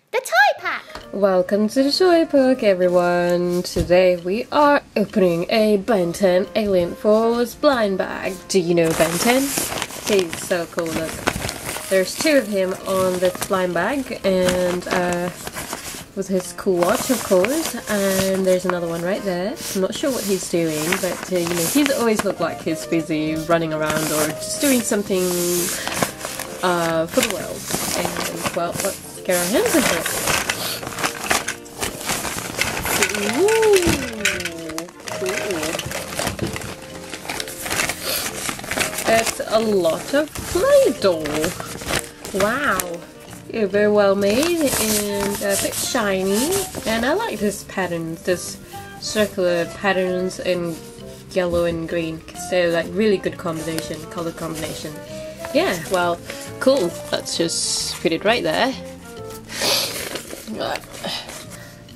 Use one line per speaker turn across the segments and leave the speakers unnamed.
The toy pack!
Welcome to the toy pack, everyone. Today we are opening a Ben 10 Alien Force blind bag. Do you know Ben 10? He's so cool, look. There's two of him on this blind bag, and with his cool watch, of course, and there's another one right there. I'm not sure what he's doing, but you know, he's always looked like he's busy running around or just doing something for the world. And well, let's get our hands into it. Ooh, cool. It's a lot of PlayDoh. Wow. Yeah, very well made and a bit shiny, and I like this patterns, this circular patterns in yellow and green, because they're like really good combination, color combination. Yeah, well, cool. Let's just put it right there.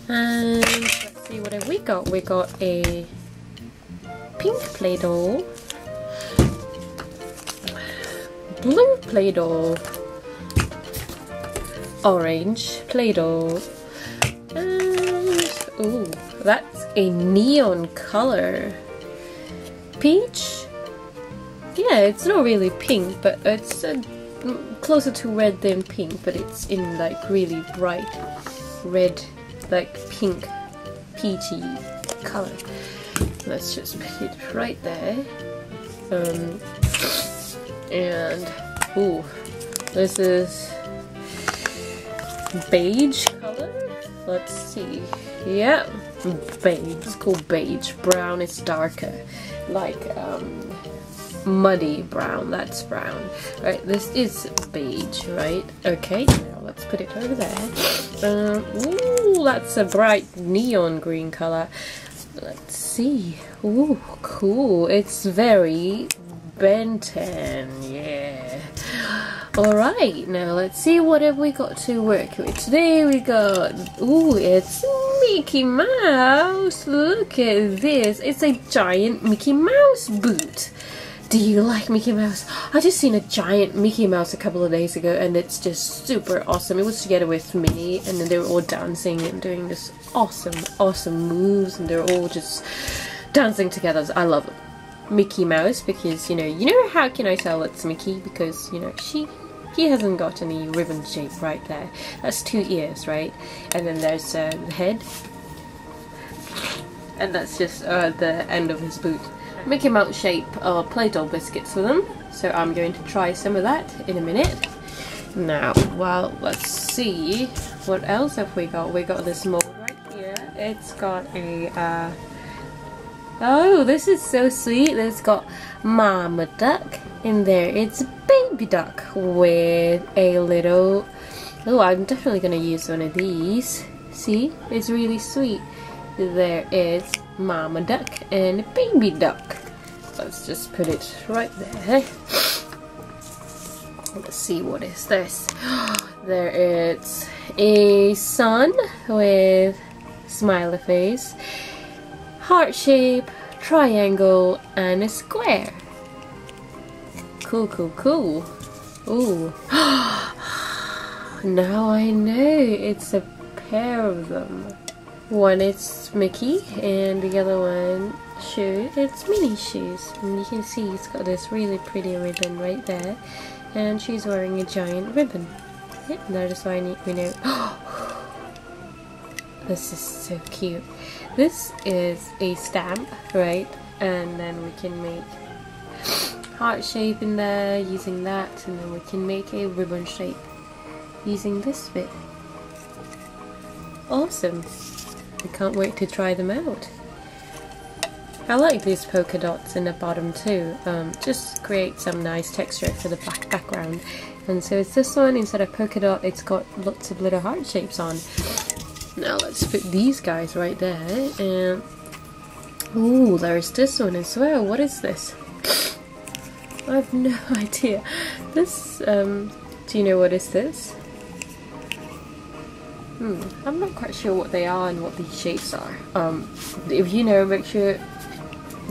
And let's see, what have we got? We got a pink PlayDoh, blue PlayDoh, orange PlayDoh, and ooh, that's a neon color. Peach? Yeah, it's not really pink, but it's closer to red than pink, but it's in like really bright red, like pink, peachy color. Let's just put it right there. And ooh, this is beige color. Let's see. Yeah, beige. It's called beige. Brown is darker, like muddy brown. That's brown. Right, this is beige, right? Okay, now let's put it over there. Ooh, that's a bright neon green color. Let's see. Ooh, cool. It's very Ben 10, yeah. Alright, now let's see what have we got to work with. Today we got, ooh, it's Mickey Mouse. Look at this. It's a giant Mickey Mouse boot. Do you like Mickey Mouse? I just seen a giant Mickey Mouse a couple of days ago, and it's just super awesome. It was together with Minnie, and then they were all dancing and doing this awesome moves, and they're all just dancing together. I love it. Mickey Mouse, because you know how can I tell it's Mickey, because you know he hasn't got any ribbon shape right there. That's two ears, right? And then there's the head, and that's just the end of his boot. Mickey Mouse shape PlayDoh biscuits for them, so I'm going to try some of that in a minute. Now, well, let's see what else have we got. We got this mold right here. It's got a oh, this is so sweet. It's got Mama Duck in there. It's a baby duck with a little... Oh, I'm definitely going to use one of these. See? It's really sweet. There is Mama Duck and a baby duck. Let's just put it right there. Let's see, what is this? There is a sun with smiley face, heart shape, triangle, and a square. Cool, cool, cool. Ooh. Now I know it's a pair of them. One is Mickey, and the other one it's Minnie's shoes. And you can see it's got this really pretty ribbon right there, and she's wearing a giant ribbon. Yeah, that is why we know. This is so cute. This is a stamp, right? And then we can make heart shape in there using that, and then we can make a ribbon shape using this bit. Awesome. I can't wait to try them out. I like these polka dots in the bottom too. Just create some nice texture for the background. And so it's this one, instead of polka dot, it's got lots of little heart shapes on. Now let's put these guys right there, and ooh, there's this one as well. What is this? I have no idea. This, do you know what is this? I'm not quite sure what they are and what these shapes are. If you know, make sure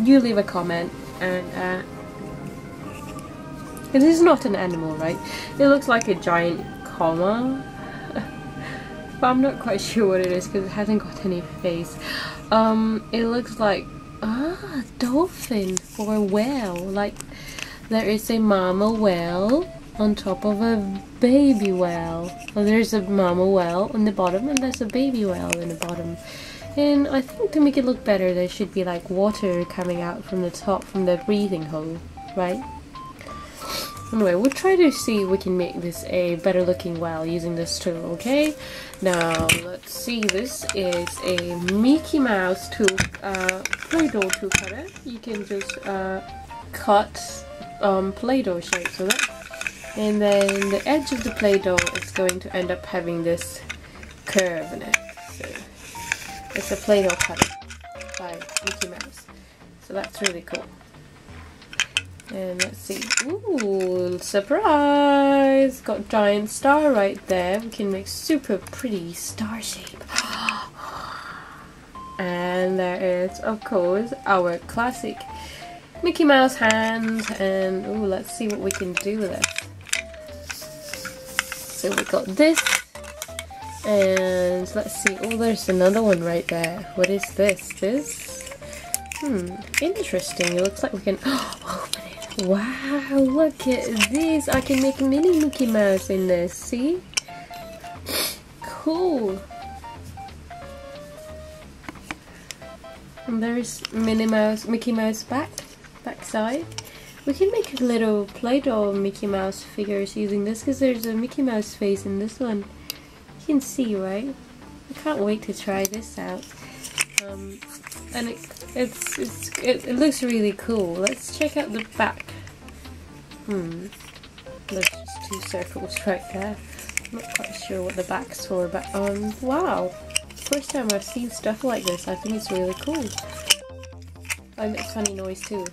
you leave a comment. And it is not an animal, right? It looks like a giant comma. but I'm not quite sure what it is because it hasn't got any face. It looks like a dolphin or a whale. Like there is a mama whale on top of a baby whale. Well, there's a mama whale on the bottom and there's a baby whale in the bottom. And I think to make it look better, there should be like water coming out from the top, from the breathing hole, right? Anyway, we'll try to see if we can make this a better looking whale using this tool, okay? Now, let's see, this is a Mickey Mouse tool, Play-Doh tool cutter. You can just cut Play-Doh shapes with it. And then the edge of the Play-Doh is going to end up having this curve in it. So, it's a Play-Doh cutter by Mickey Mouse. So that's really cool. And let's see. Ooh, surprise! Got giant star right there. We can make super pretty star shape. And there is, of course, our classic Mickey Mouse hand. And ooh, let's see what we can do with it. So we got this. And let's see. Oh, there's another one right there. What is this? Interesting. It looks like we can open it. Wow, look at this. I can make a mini Mickey Mouse in this, see? Cool. And there's Mickey Mouse backside. We can make little Play-Doh Mickey Mouse figures using this because there's a Mickey Mouse face in this one. You can see, right? I can't wait to try this out. And it looks really cool. Let's check out the back. There's just two circles right there. I'm not quite sure what the back's for, but wow. First time I've seen stuff like this. I think it's really cool. Oh, it makes funny noise too.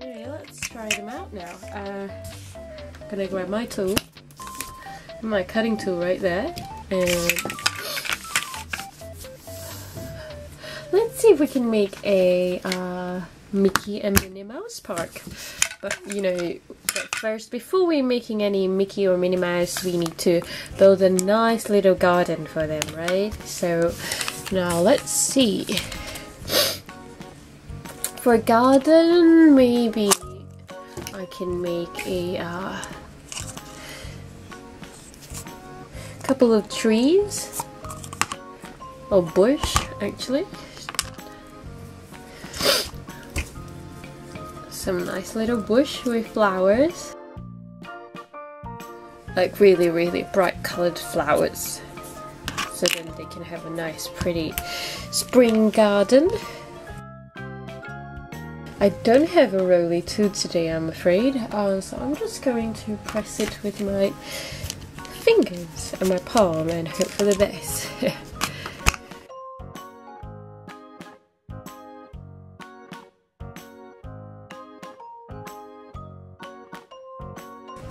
Anyway, let's try them out now. I'm gonna grab my tool. My cutting tool right there, and let's see if we can make a Mickey and Minnie Mouse park. But you know, first, before we're making any Mickey or Minnie Mouse, we need to build a nice little garden for them, right? So now let's see. For a garden, maybe I can make a couple of trees, or bush actually, some nice little bush with flowers, like really bright colored flowers, so then they can have a nice pretty spring garden. I don't have a rolly tool today, I'm afraid, so I'm just going to press it with my fingers and my palm and hope for the best.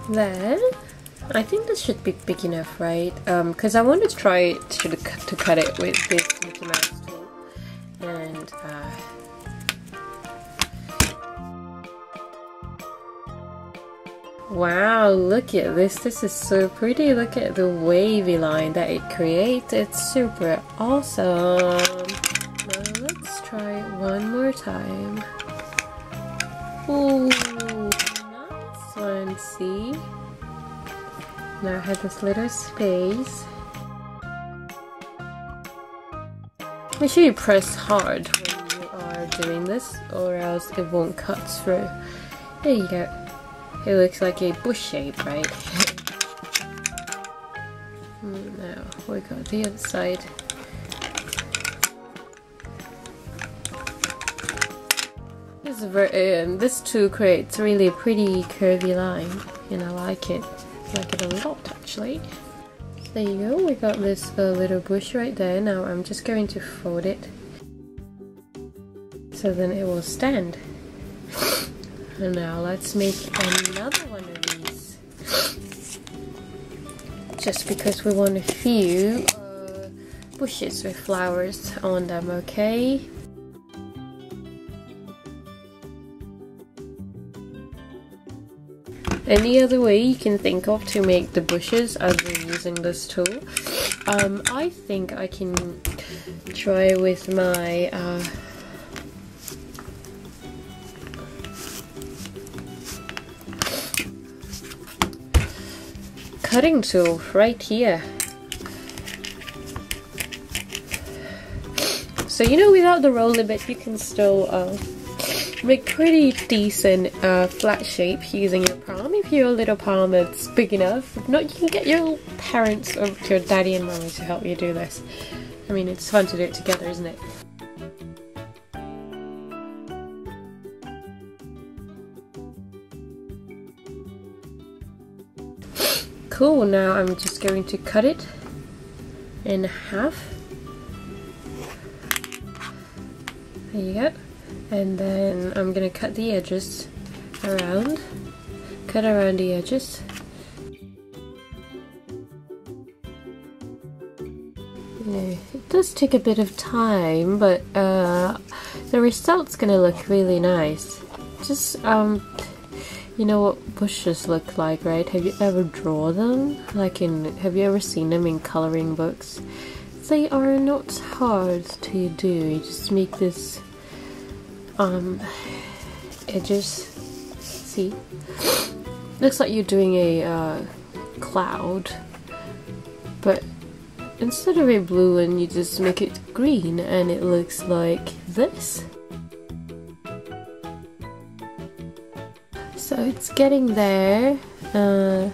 Then I think this should be big enough, right? Because I wanted to try to cut it with this Mickey Mouse tool, and wow, look at this. This is so pretty. Look at the wavy line that it creates. It's super awesome. Now let's try it one more time. Ooh, nice one, see? Now I have this little space. Make sure you press hard when you are doing this, or else it won't cut through. There you go. It looks like a bush shape, right? Now we got the other side. This tool creates really pretty curvy line, and I like it. I like it a lot, actually. There you go. We got this little bush right there. Now I'm just going to fold it so then it will stand. And now let's make another one of these, just because we want a few bushes with flowers on them, okay? any other way you can think of to make the bushes as we're using this tool. I think I can try with my cutting tool right here. So you know, without the roller bit you can still make pretty decent flat shape using your palm if your little palm is big enough. If not, you can get your parents or your daddy and mommy to help you do this. I mean, it's fun to do it together, isn't it? Cool, now I'm just going to cut it in half. There you go. And then I'm gonna cut the edges around. Cut around the edges. It does take a bit of time, but the result's gonna look really nice. Just you know what bushes look like, right? Have you ever drawn them? Have you ever seen them in coloring books? They are not hard to do. You just make this edges. See? Looks like you're doing a cloud, but instead of a blue one, you just make it green, and it looks like this. So it's getting there. Yeah,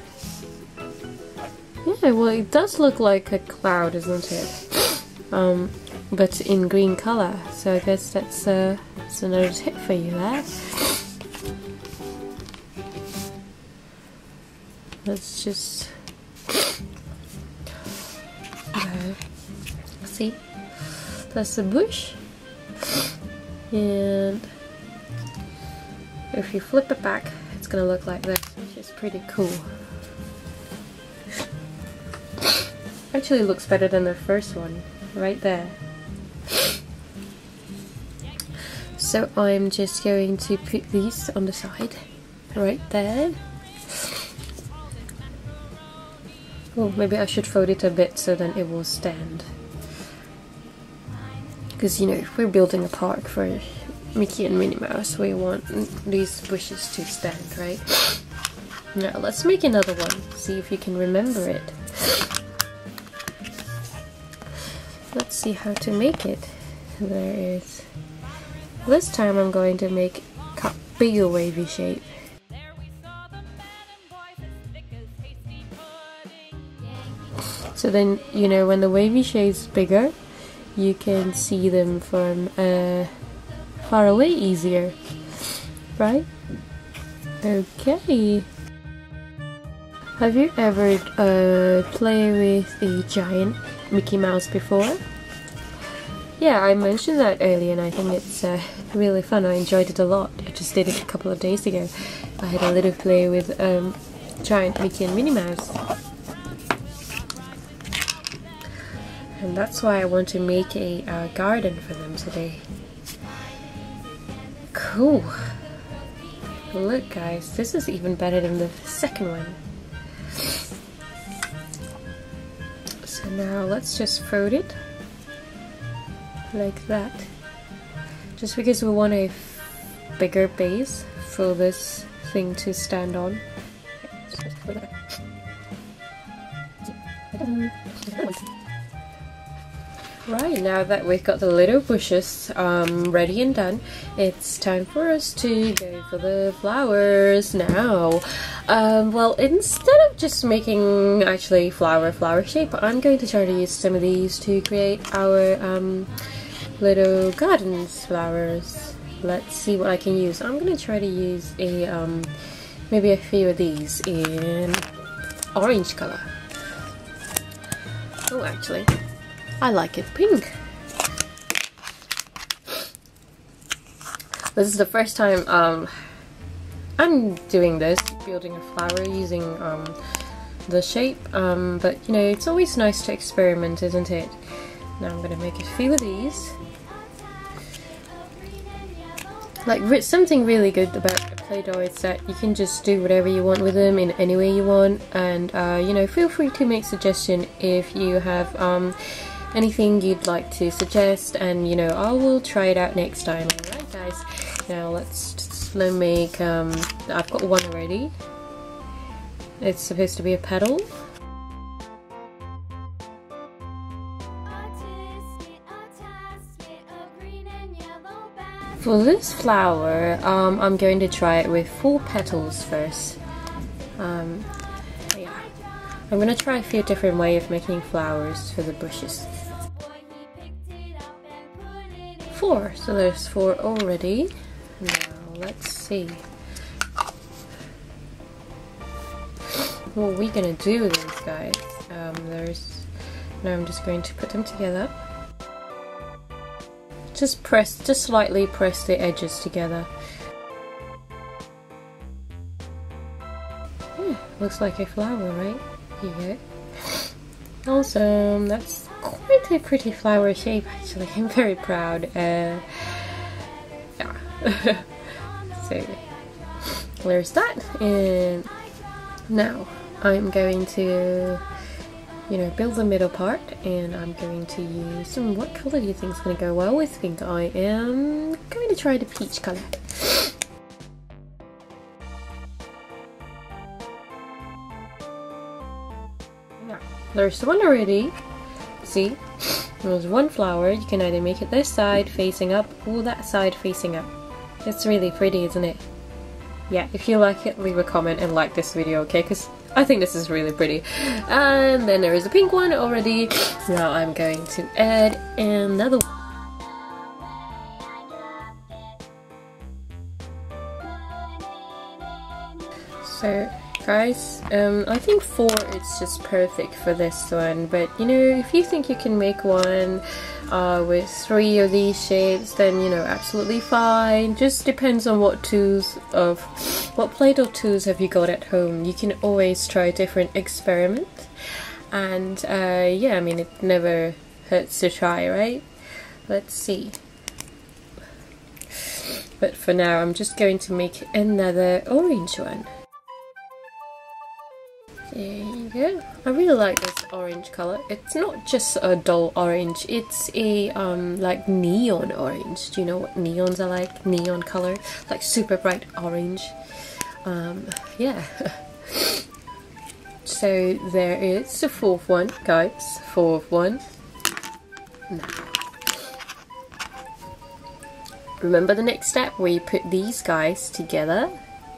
well, it does look like a cloud, isn't it? But in green color. So I guess that's another tip for you there. Let's just see. That's the bush, and if you flip it back, it's gonna look like this, which is pretty cool. Actually looks better than the first one, right there. So I'm just going to put these on the side, right there. Oh, maybe I should fold it a bit so then it will stand. Because, you know, if we're building a park for Mickey and Minnie Mouse, we want these bushes to stand, right? Now let's make another one, see if you can remember it. Let's see how to make it. There it is. This time I'm going to make a bigger wavy shape. So then, you know, when the wavy shape's bigger, you can see them from far away easier, right? Okay. Have you ever played with a giant Mickey Mouse before? Yeah, I mentioned that earlier, and I think it's really fun. I enjoyed it a lot. I just did it a couple of days ago. I had a little play with giant Mickey and Minnie Mouse. And that's why I want to make a garden for them today. Cool. Look guys, this is even better than the second one. So now let's just fold it like that. Just because we want a bigger base for this thing to stand on. Right, now that we've got the little bushes ready and done, it's time for us to go for the flowers now. Well, instead of just making actually flower shape, I'm going to try to use some of these to create our little gardens flowers. Let's see what I can use. I'm going to try to use a maybe a few of these in orange color. Oh, actually, I like it pink. This is the first time I'm doing this, building a flower using the shape, but you know, it's always nice to experiment, isn't it? Now I'm gonna make a few of these. Like, something really good about Play-Doh is that you can just do whatever you want with them in any way you want, and you know, feel free to make suggestion if you have anything you'd like to suggest, and you know, I will try it out next time. Alright guys, now let's make, I've got one already. It's supposed to be a petal. For this flower, I'm going to try it with 4 petals first. Yeah, I'm going to try a few different ways of making flowers for the bushes. 4, so there's 4 already. Now let's see. What are we going to do with these guys? Now I'm just going to put them together. Just slightly press the edges together. Yeah, looks like a flower, right? Here you go. Awesome, that's quite a pretty flower shape actually. I'm very proud. Yeah. So there's that, and now I'm going to, you know, build the middle part, and I'm going to use some, what color do you think is going to go well with pink? I am going to try the peach color. Now, there's one already. See? There's one flower. You can either make it this side facing up or that side facing up. It's really pretty, isn't it? Yeah, if you like it, leave a comment and like this video, okay? Because I think this is really pretty. And then there is a pink one already. Now I'm going to add another one. So guys, I think 4 is just perfect for this one, but you know, if you think you can make one with 3 of these shapes, then you know, absolutely fine. Just depends on what Play-Doh tools have you got at home. You can always try different experiments, and yeah, I mean, it never hurts to try, right? Let's see. But for now, I'm just going to make another orange one. There you go. I really like this orange color. It's not just a dull orange, it's a like neon orange. Do you know what neons are like? Neon color, like super bright orange. Yeah. So there is the 4th one, guys. 4th one. Now, remember the next step where you put these guys together.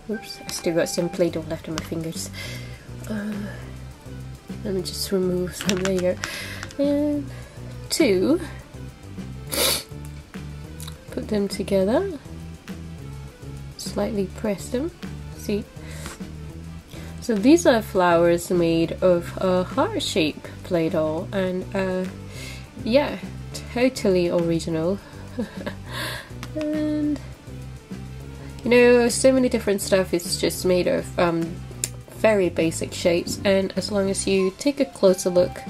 Oops, I still got some Play-Doh left on my fingers. Let me just remove some. There you go. And 2. Put them together. Slightly press them. See? So these are flowers made of a heart-shaped Play-Doh, and yeah, totally original. And you know, so many different stuff is just made of very basic shapes, and as long as you take a closer look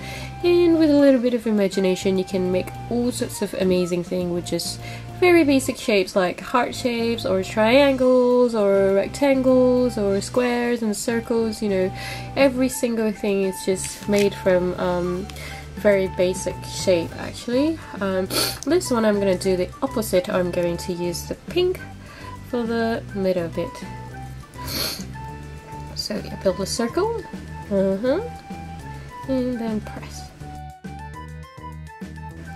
and with a little bit of imagination, you can make all sorts of amazing things with just very basic shapes, like heart shapes or triangles or rectangles or squares and circles. You know, every single thing is just made from very basic shape actually. This one I'm going to do the opposite. I'm going to use the pink for the middle bit. So yeah, build a circle, and then press.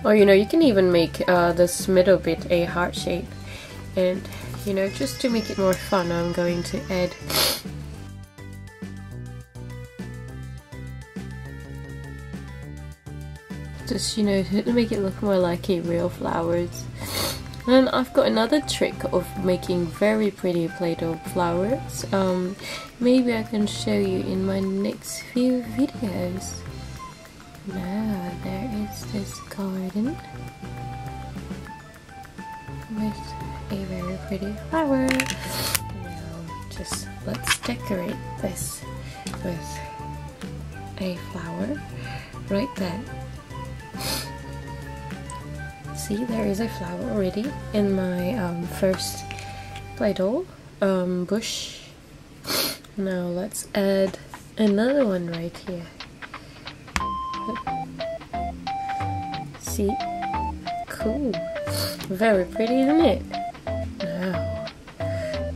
Or you know, you can even make this middle bit a heart shape, and you know, just to make it more fun, I'm going to add just, you know, to make it look more like a real flowers. And I've got another trick of making very pretty Play-Doh flowers. Maybe I can show you in my next few videos. Now there is this garden with a very pretty flower. Now just let's decorate this with a flower right there. See, there is a flower already in my first Play-Doh, bush. Now let's add another one right here. See? Cool. Very pretty, isn't it?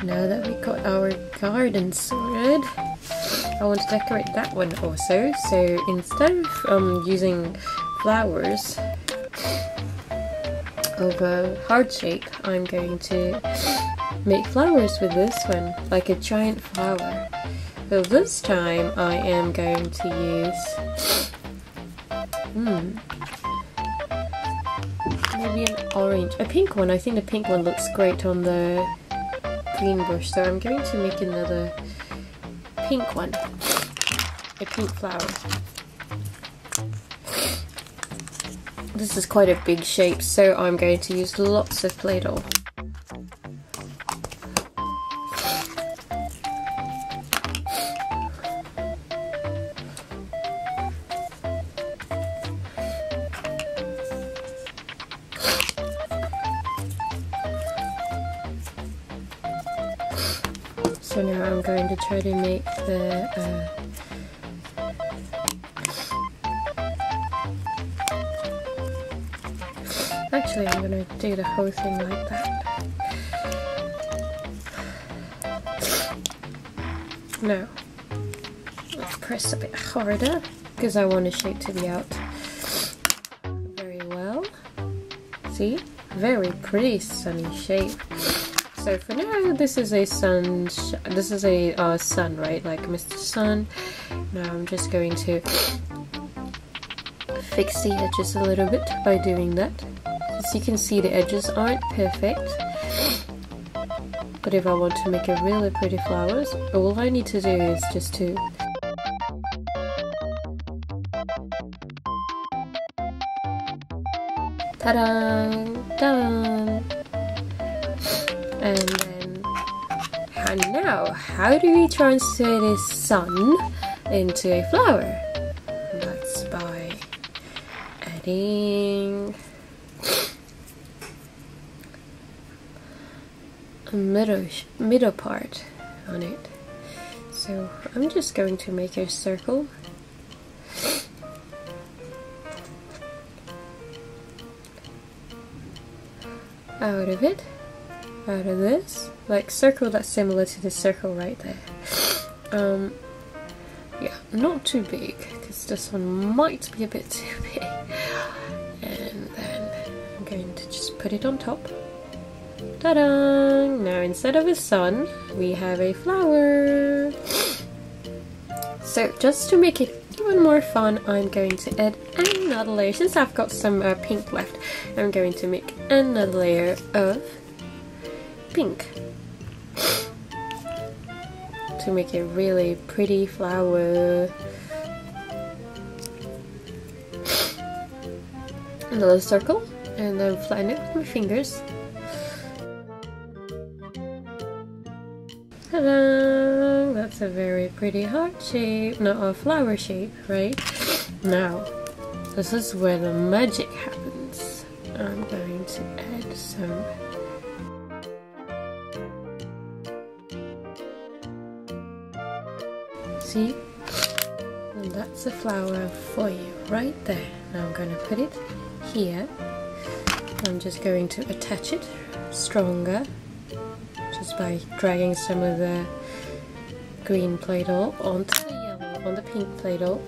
Now that we got our garden sorted, I want to decorate that one also. So instead of using flowers of a heart shape, I'm going to make flowers with this one, like a giant flower. So this time I am going to use maybe an orange, a pink one. I think the pink one looks great on the green bush, so I'm going to make another pink one, a pink flower. This is quite a big shape, so I'm going to use lots of Play-Doh. So now I'm going to try to make the actually I'm going to do the whole thing like that. Now let's press a bit harder because I want the shape to be out very well. See? Very pretty sunny shape. So for now, this is a sun. This is a sun, right? Like Mr. Sun. Now I'm just going to fix the edges a little bit by doing that. As you can see, the edges aren't perfect. But if I want to make a really pretty flowers, all I need to do is just to ta-da! Done! And now, how do we transfer this sun into a flower? That's by adding a middle part on it. So I'm just going to make a circle. Out of it. Out of this, like circle that's similar to the circle right there. Yeah, not too big because this one might be a bit too big. And then I'm going to just put it on top. Ta-da! Now instead of a sun, we have a flower. So just to make it even more fun, I'm going to add another layer. Since I've got some pink left, I'm going to make another layer of pink to make a really pretty flower. Another circle, and then flatten it with my fingers. Ta-da! That's a very pretty heart shape, not a flower shape, right? Now, this is where the magic happens. I'm going to add some see? And that's a flower for you right there. Now I'm going to put it here. I'm just going to attach it stronger just by dragging some of the green Play-Doh onto the yellow, on the pink Play-Doh.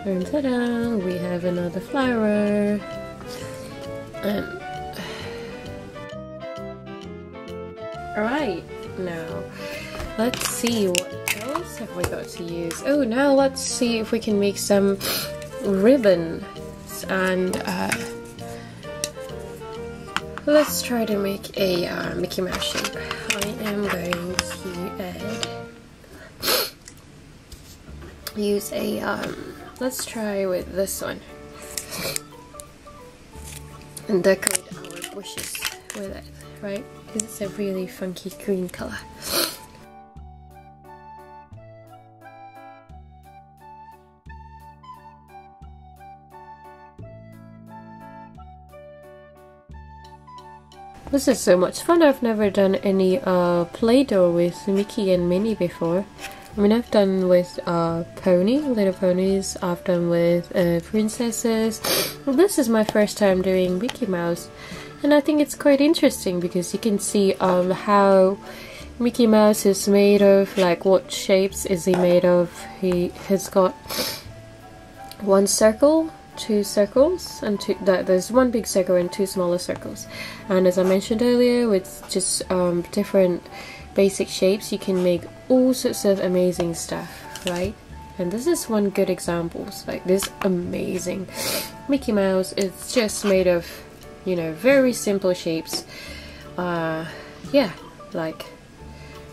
And ta-da! We have another flower. Alright, now let's see what else have we got to use. Oh, now let's see if we can make some ribbons, and let's try to make a Mickey Mouse shape. I am going to use a let's try with this one and decorate our bushes with it, right? Because it's a really funky green color. This is so much fun. I've never done any Play-Doh with Mickey and Minnie before. I mean, I've done with little ponies, I've done with princesses. Well, this is my first time doing Mickey Mouse, and I think it's quite interesting because you can see how Mickey Mouse is made of, like what shapes is he made of. He has got one circle, two circles, and there's one big circle and two smaller circles. And as I mentioned earlier, with just different basic shapes, you can make all sorts of amazing stuff, right? And this is one good example. Like this amazing Mickey Mouse is just made of, you know, very simple shapes. Yeah, like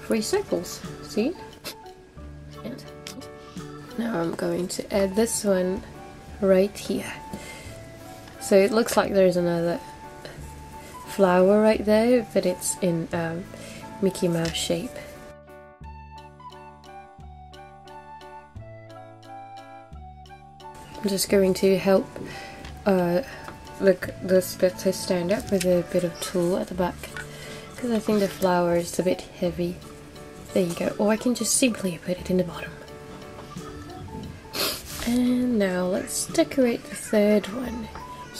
3 circles, see? And now I'm going to add this one right here. So it looks like there's another flower right there, but it's in Mickey Mouse shape. I'm just going to help this bit to stand up with a bit of tulle at the back, because I think the flower is a bit heavy. There you go. Or I can just simply put it in the bottom. And now let's decorate the third one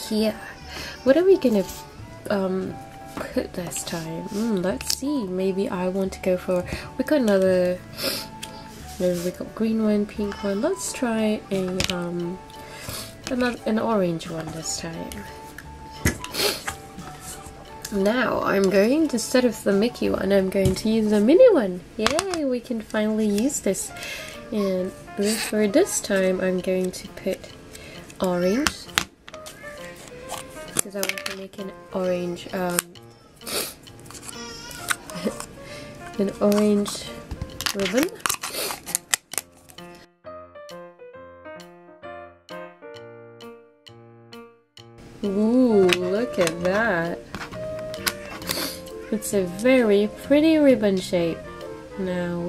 here. What are we gonna put this time? Let's see. Maybe I want to go for. We got another. Maybe we got green one, pink one. Let's try an orange one this time. Now I'm going, instead of the Mickey one, I'm going to use the Minnie one. Yay! We can finally use this. And for this time, I'm going to put orange, because I want to make an orange, an orange ribbon. Ooh, look at that! It's a very pretty ribbon shape. Now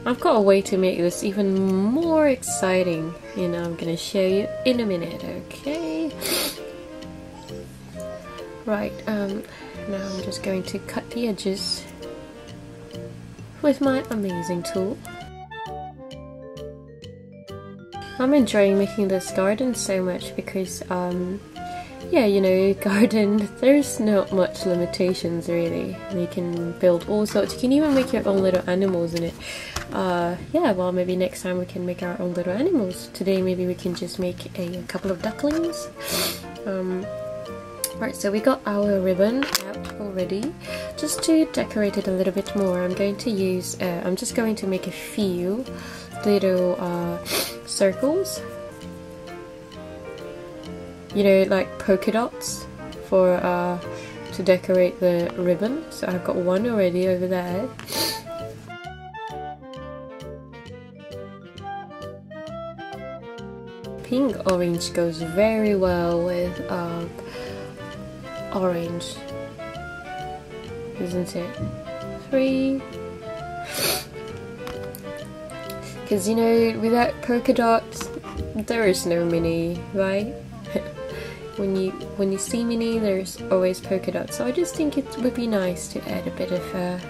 I've got a way to make this even more exciting, and I'm gonna show you in a minute, okay? Right, now I'm just going to cut the edges with my amazing tool. I'm enjoying making this garden so much because, yeah, you know, garden, there's not much limitations really. You can build all sorts, you can even make your own little animals in it. Yeah, well, maybe next time we can make our own little animals. Today maybe we can just make a couple of ducklings. Right, so we got our ribbon out already. Just to decorate it a little bit more, I'm going to use, I'm just going to make a few little circles. You know, like polka dots for to decorate the ribbon. So I've got one already over there. Pink orange goes very well with orange, isn't it? 3. Because, you know, without polka dots, there is no Minnie, right? When you see Minnie, there's always polka dots. So I just think it would be nice to add a bit of a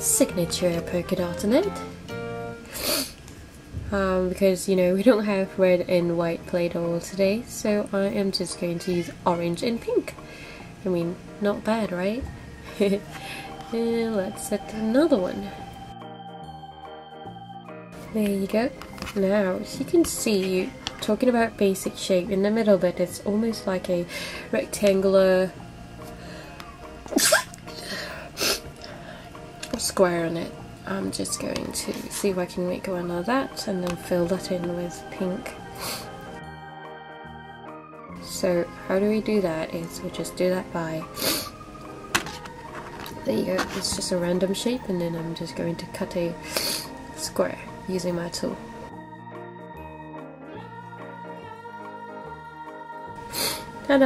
signature polka dot in it. Because, you know, we don't have red and white Play-Doh today, so I am just going to use orange and pink. I mean, not bad, right? And let's set another one. There you go. Now, as you can see, talking about basic shape, in the middle bit it's almost like a rectangular square on it. I'm just going to see if I can make one of that and then fill that in with pink. So how do we do that is we just do that by, there you go, it's just a random shape, and then I'm just going to cut a square using my tool. Ta-da!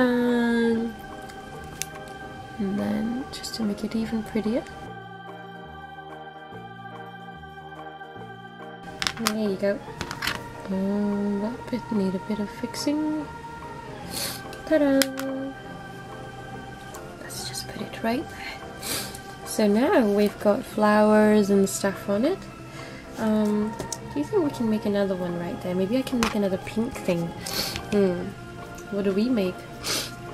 And then just to make it even prettier, there you go. That bit need a bit of fixing. Ta-da! it right there. So now we've got flowers and stuff on it. Do you think we can make another one right there? Maybe I can make another pink thing. What do we make?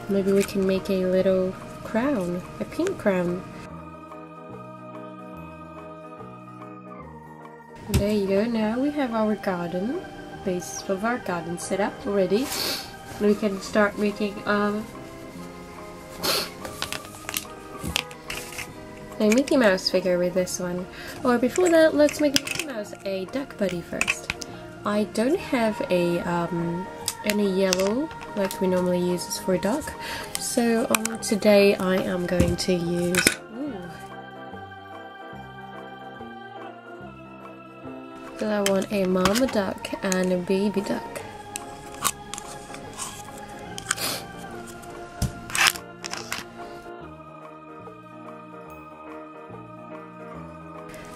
Maybe we can make a little crown, a pink crown. There you go. Now we have our garden, base of our garden set up ready. We can start making a Mickey Mouse figure with this one. Or before that, let's make Mickey Mouse a duck buddy first. I don't have a any yellow like we normally use for duck, so today I am going to use because I want a mama duck and a baby duck.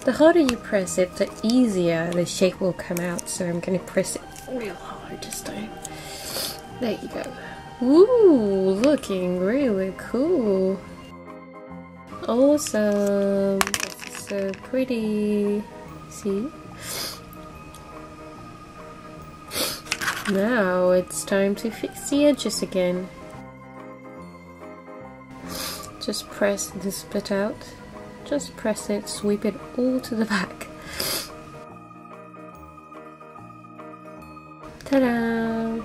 The harder you press it, the easier the shape will come out, so I'm going to press it real hard this time. There you go. Ooh, looking really cool. Awesome. This is so pretty. See? Now it's time to fix the edges again. Just press this bit out. Just press it, sweep it all to the back. Ta-da!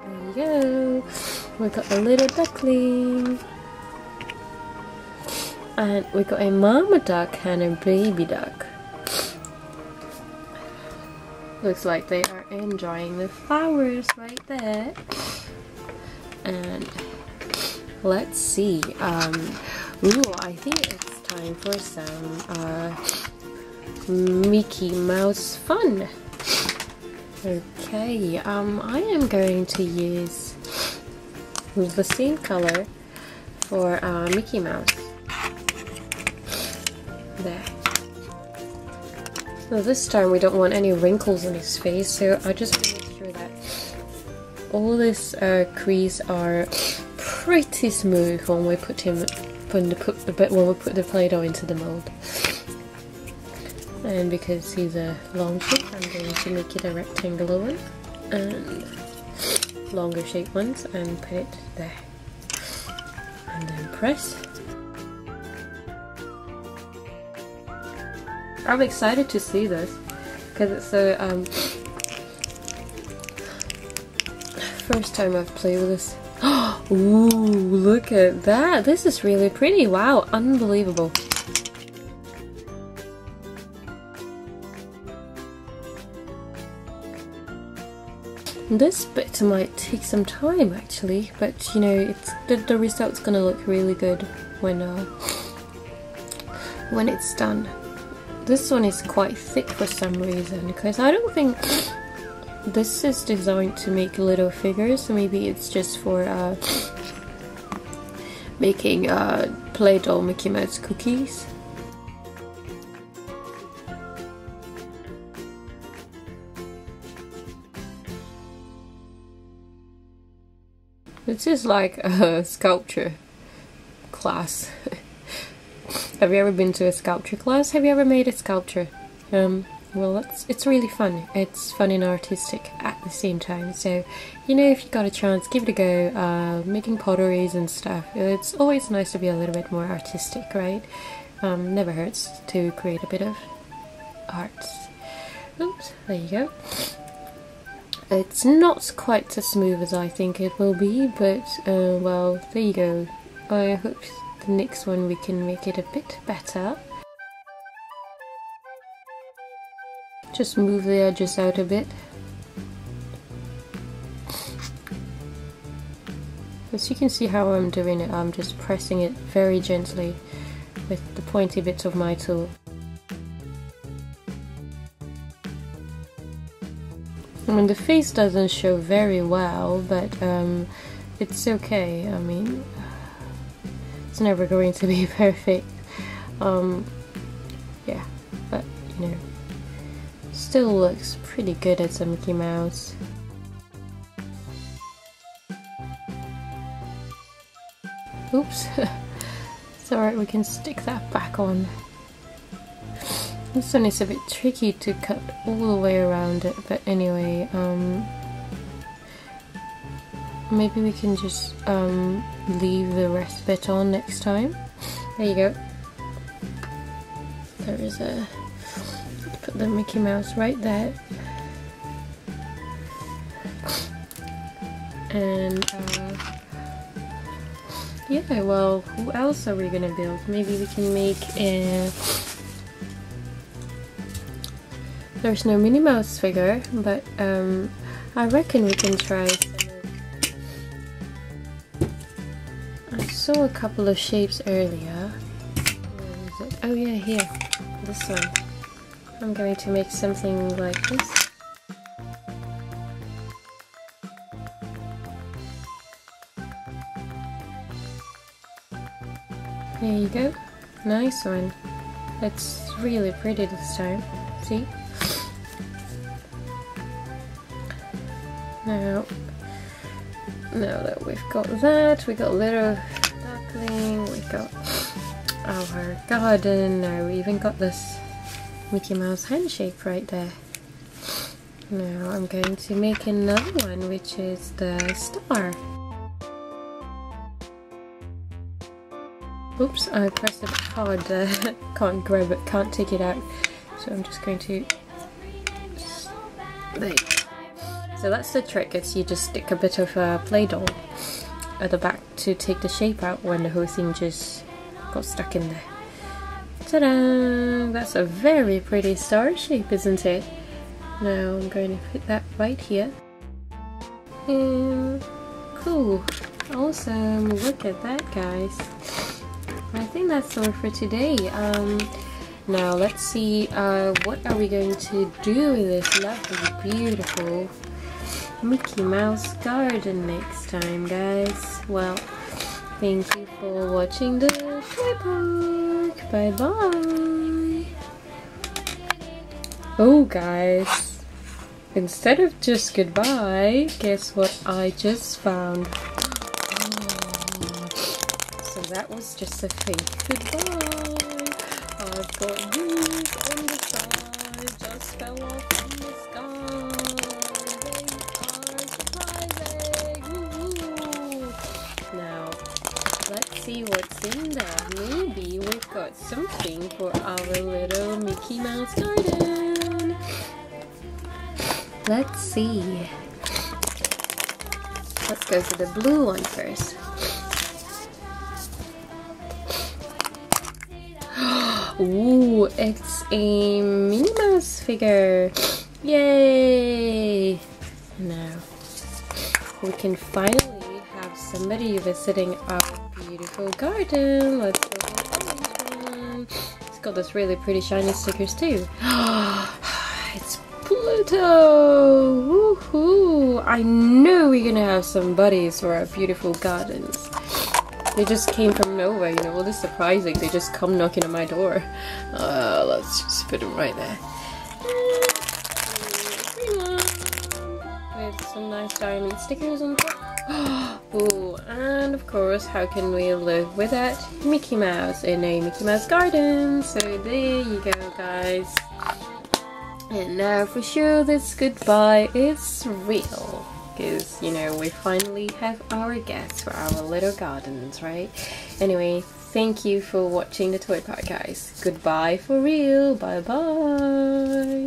There you go. We got a little duckling. And we got a mama duck and a baby duck. Looks like they are enjoying the flowers right there. And let's see. Ooh, I think it's time for some Mickey Mouse fun. Okay, I am going to use the same color for Mickey Mouse. There. So this time we don't want any wrinkles on his face, so I just want to make sure that all this crease are pretty smooth when we put him when we put the Play-Doh into the mold. And because he's a long shape, I'm going to make it a rectangular one and longer shape ones and put it there. And then press. I'm excited to see this because it's the first time I've played with this. Ooh, look at that! This is really pretty. Wow, unbelievable. This bit might take some time actually, but you know, the result's gonna look really good when it's done. This one is quite thick for some reason, because I don't think this is designed to make little figures, so maybe it's just for making Play-Doh Mickey Mouse cookies. This is like a sculpture class. Have you ever been to a sculpture class? Have you ever made a sculpture? Well, it's really fun. It's fun and artistic at the same time. So, you know, if you got a chance, give it a go. Making potteries and stuff. It's always nice to be a little bit more artistic, right? Never hurts to create a bit of art. Oops, there you go. It's not quite as smooth as I think it will be, but well, there you go. I hope the next one we can make it a bit better. Just move the edges out a bit. As you can see how I'm doing it, I'm just pressing it very gently with the pointy bits of my tool. I mean, the face doesn't show very well, but it's okay. I mean, it's never going to be perfect. Yeah, but you know, still looks pretty good as a Mickey Mouse. Oops. It's alright, we can stick that back on. This one is a bit tricky to cut all the way around it, but anyway, maybe we can just leave the rest bit on next time. There you go. There is a... put the Mickey Mouse right there. And yeah, well, who else are we gonna build? Maybe we can make a... There's no Minnie Mouse figure, but I reckon we can try some of... I saw a couple of shapes earlier. Where is it? Oh yeah, here. This one. I'm going to make something like this. There you go. Nice one. It's really pretty this time. See? Now that we've got that, we got a little duckling, we got our garden, now we even got this Mickey Mouse hand shape right there. Now I'm going to make another one, which is the star. Oops, I pressed it hard, can't grab it, can't take it out, so I'm just going to... There you go. So that's the trick, is you just stick a bit of PlayDoh at the back to take the shape out when the whole thing just got stuck in there. Ta-da! That's a very pretty star shape, isn't it? Now I'm going to put that right here. And cool! Awesome! Look at that, guys! I think that's all for today. Now let's see, what are we going to do with this lovely, beautiful Mickey Mouse garden next time, guys. Well, thank you for watching the toy park. Bye bye. Oh guys, instead of just goodbye, guess what I just found? Oh, so that was just a fake goodbye. I've got these on the side, just fell off from the sky. Now, let's see what's in there. Maybe we've got something for our little Mickey Mouse garden. Let's see. Let's go to the blue one first. Ooh, it's a Minnie Mouse figure. Yay! Now, we can finally have somebody visiting our beautiful garden. Let's go for the one. It's got this really pretty shiny stickers too. It's Pluto! Woohoo! I knew we're gonna have some buddies for our beautiful gardens. They just came from nowhere, you know, well, it's surprising. They just come knocking on my door. Let's just put them right there. With some nice diamond stickers on top. Ooh, and of course, how can we live without Mickey Mouse in a Mickey Mouse garden? So there you go, guys. And now for sure this goodbye is real. Because, you know, we finally have our guests for our little gardens, right? Anyway, thank you for watching the Toy Park, guys. Goodbye for real. Bye bye.